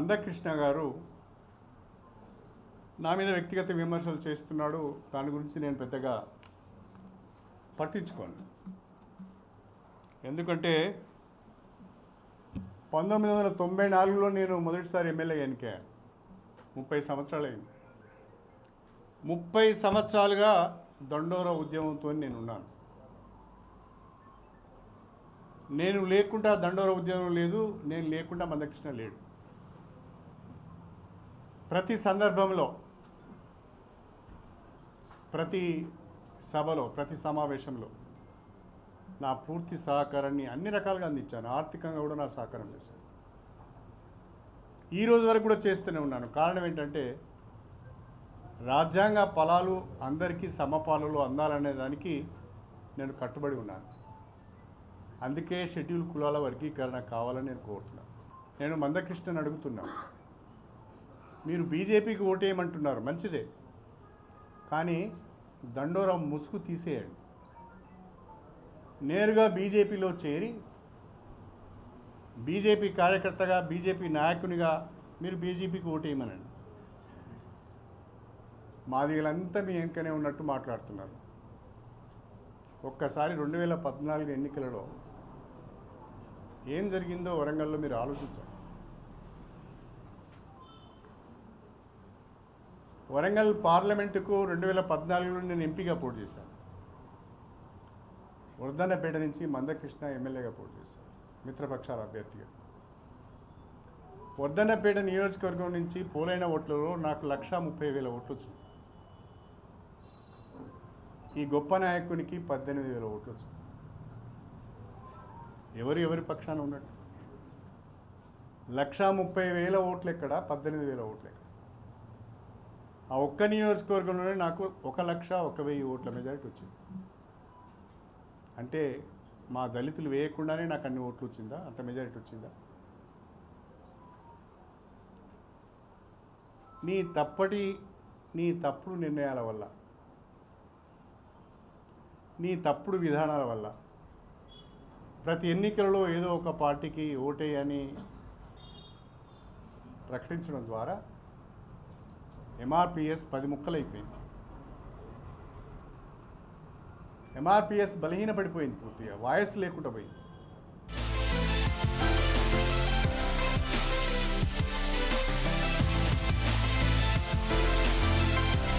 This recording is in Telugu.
మందకృష్ణ గారు నా మీద వ్యక్తిగత విమర్శలు చేస్తున్నాడు. దాని గురించి నేను పెద్దగా పట్టించుకోను. ఎందుకంటే 1994లో నేను మొదటిసారి ఎమ్మెల్యే ఎన్నికయ్యాను. 30 సంవత్సరాలైంది. 30 సంవత్సరాలుగా దండోరా ఉద్యమంతో నేనున్నాను. నేను లేకుండా దండోరా ఉద్యమం లేదు, నేను లేకుండా మందకృష్ణ లేడు. ప్రతి సందర్భంలో, ప్రతి సభలో, ప్రతి సమావేశంలో నా పూర్తి సహకారాన్ని అన్ని రకాలుగా అందించాను. ఆర్థికంగా కూడా నా సహకారం చేశాను. ఈ రోజు వరకు కూడా చేస్తూనే ఉన్నాను. కారణం ఏంటంటే రాజ్యాంగ ఫలాలు అందరికీ సమపాలలో అందాలనే దానికి నేను కట్టుబడి ఉన్నాను. అందుకే షెడ్యూల్ కులాల వర్గీకరణ కావాలని నేను కోరుతున్నాను. నేను మందకృష్ణని అడుగుతున్నాను, మీరు బీజేపీకి ఓటేయమంటున్నారు, మంచిదే, కానీ దండోరా ముసుగు తీసేయండి. నేరుగా బీజేపీలో చేరి బీజేపీ కార్యకర్తగా, బీజేపీ నాయకునిగా మీరు బీజేపీకి ఓటేయమనండి. మాదిగలంతా మీ వెనుకనే ఉన్నట్టు మాట్లాడుతున్నారు. ఒక్కసారి 2014 ఎన్నికలలో ఏం జరిగిందో వరంగల్లో మీరు ఆలోచించండి. వరంగల్ పార్లమెంటుకు 2014లో నేను ఎంపీగా పోటీ చేశాను. వర్ధన్నపేట నుంచి మందకృష్ణ ఎమ్మెల్యేగా పోటీ చేశాను, మిత్రపక్షాల అభ్యర్థిగా. వర్ధన్నపేట నియోజకవర్గం నుంచి పోలైన ఓట్లలో నాకు 1,30,000 ఓట్లు వచ్చినాయి. ఈ గొప్ప నాయకునికి 18,000 ఓట్లు వచ్చినాయి. ఎవరి పక్షాన ఉన్నట్టు? 1,30,000 ఓట్లు ఎక్కడ, 18,000 ఓట్లు ఎక్కడ? ఆ ఒక్క నియోజకవర్గంలోనే నాకు 1,01,000 ఓట్ల మెజారిటీ వచ్చింది. అంటే మా దళితులు వేయకుండానే నాకు అన్ని ఓట్లు వచ్చిందా? అంత మెజారిటీ వచ్చిందా? నీ తప్పుడు నిర్ణయాల వల్ల, నీ తప్పుడు విధానాల వల్ల ప్రతి ఎన్నికలలో ఏదో ఒక పార్టీకి ఓటేయని ప్రకటించడం ద్వారా ఎంఆర్పిఎస్ 10 ముక్కలైపోయింది. ఎంఆర్పిఎస్ బలహీనపడిపోయింది, పూర్తిగా వాయిస్ లేకుండా పోయింది.